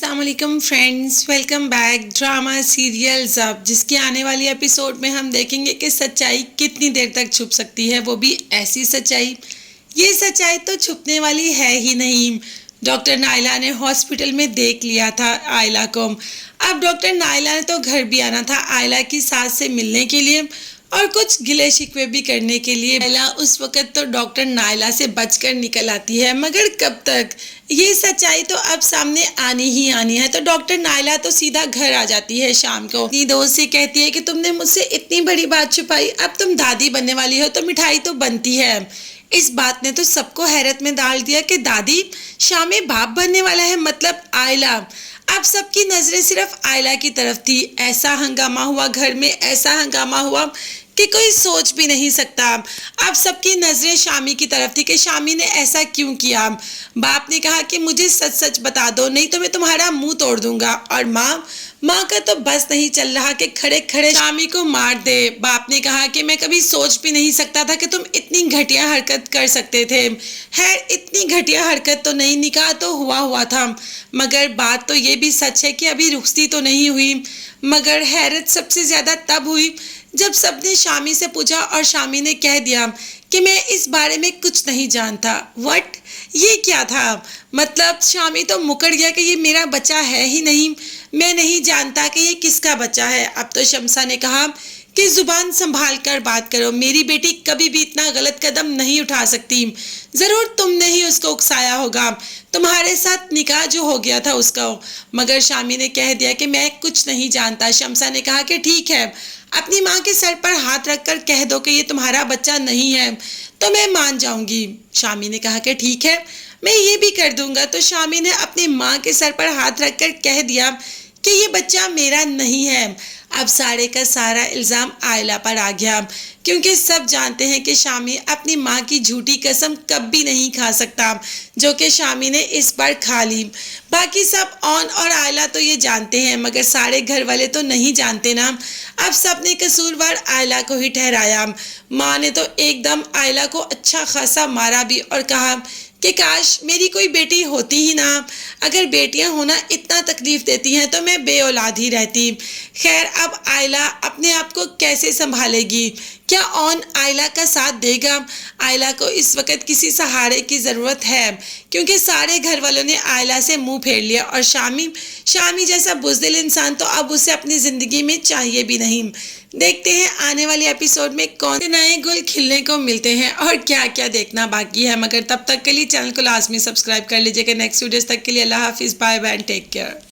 अस्सलाम वालेकुम friends, welcome back. Drama serial ज़ब, जिसके आने वाली एपिसोड में हम देखेंगे कि सच्चाई कितनी देर तक छुप सकती है, वो भी ऐसी सच्चाई। ये सच्चाई तो छुपने वाली है ही नहीं। डॉक्टर नाइला ने हॉस्पिटल में देख लिया था आयला को। अब डॉक्टर नाइला ने तो घर भी आना था आयला की सास से मिलने के लिए और कुछ गिले शिकवे भी करने के लिए। आयला उस वक्त तो डॉक्टर नाइला से बचकर निकल आती है, मगर कब तक? ये सच्चाई तो अब सामने आनी ही आनी है। तो डॉक्टर नाइला तो सीधा घर आ जाती है शाम को। अपनी दोस्त से कहती है कि तुमने मुझसे इतनी बड़ी बात छुपाई, अब तुम दादी बनने वाली हो तो मिठाई तो बनती है। इस बात ने तो सबको हैरत में डाल दिया कि दादी शामी बाप बनने वाला है, मतलब आयला। अब सबकी नजरें सिर्फ आयला की तरफ थी। ऐसा हंगामा हुआ घर में, ऐसा हंगामा हुआ कि कोई सोच भी नहीं सकता। अब सबकी नजरें शामी की तरफ थी कि शामी ने ऐसा क्यों किया। बाप ने कहा कि मुझे सच सच बता दो, नहीं तो मैं तुम्हारा मुंह तोड़ दूंगा। और माँ का तो बस नहीं चल रहा कि खड़े खड़े शामी को मार दे। बाप ने कहा कि मैं कभी सोच भी नहीं सकता था कि तुम इतनी घटिया हरकत कर सकते थे। खैर, इतनी घटिया हरकत तो नहीं, निकाह तो हुआ था, मगर बात तो ये भी सच है कि अभी रुखसती तो नहीं हुई। मगर हैरत सबसे ज्यादा तब हुई जब सबने शामी से पूछा और शामी ने कह दिया कि मैं इस बारे में कुछ नहीं जानता। व्हाट? ये क्या था? मतलब शामी तो मुकर गया कि ये मेरा बच्चा है ही नहीं, मैं नहीं जानता कि ये किसका बच्चा है। अब तो शमसा ने कहा कि जुबान संभाल कर बात करो, मेरी बेटी कभी भी इतना गलत कदम नहीं उठा सकती। जरूर तुमने ही उसको उकसाया होगा, तुम्हारे साथ निकाह जो हो गया था उसका। मगर शामी ने कह दिया कि मैं कुछ नहीं जानता। शमसा ने कहा कि ठीक है, अपनी माँ के सर पर हाथ रखकर कह दो कि ये तुम्हारा बच्चा नहीं है तो मैं मान जाऊंगी। शामी ने कहा कि ठीक है, मैं ये भी कर दूंगा। तो शामी ने अपनी माँ के सर पर हाथ रखकर कह दिया कि ये बच्चा मेरा नहीं है। अब सारे का सारा इल्ज़ाम आयला पर आ गया, क्योंकि सब जानते हैं कि शामी अपनी माँ की झूठी कसम कभी नहीं खा सकता, जो कि शामी ने इस बार खा ली। बाकी सब ऑन और आयला तो ये जानते हैं, मगर सारे घर वाले तो नहीं जानते ना। अब सब ने कसूरवार आयला को ही ठहराया। माँ ने तो एकदम आयला को अच्छा खासा मारा भी और कहा कि काश मेरी कोई बेटी होती ही ना। अगर बेटियां होना इतना तकलीफ देती हैं तो मैं बेऔलाद ही रहती। खैर, अब आयला अपने आप को कैसे संभालेगी? क्या ऑन आयला का साथ देगा? आयला को इस वक्त किसी सहारे की ज़रूरत है, क्योंकि सारे घर वालों ने आयला से मुंह फेर लिया और शामी जैसा बुज़दिल इंसान तो अब उसे अपनी ज़िंदगी में चाहिए भी नहीं। देखते हैं आने वाले एपिसोड में कौन से नए गुल खिलने को मिलते हैं और क्या क्या देखना बाकी है। मगर तब तक के लिए चैनल को लाजमी सब्सक्राइब कर लीजिएगा। नेक्स्ट वीडियोस तक के लिए अल्लाह हाफिज़, बाय बाय, टेक केयर।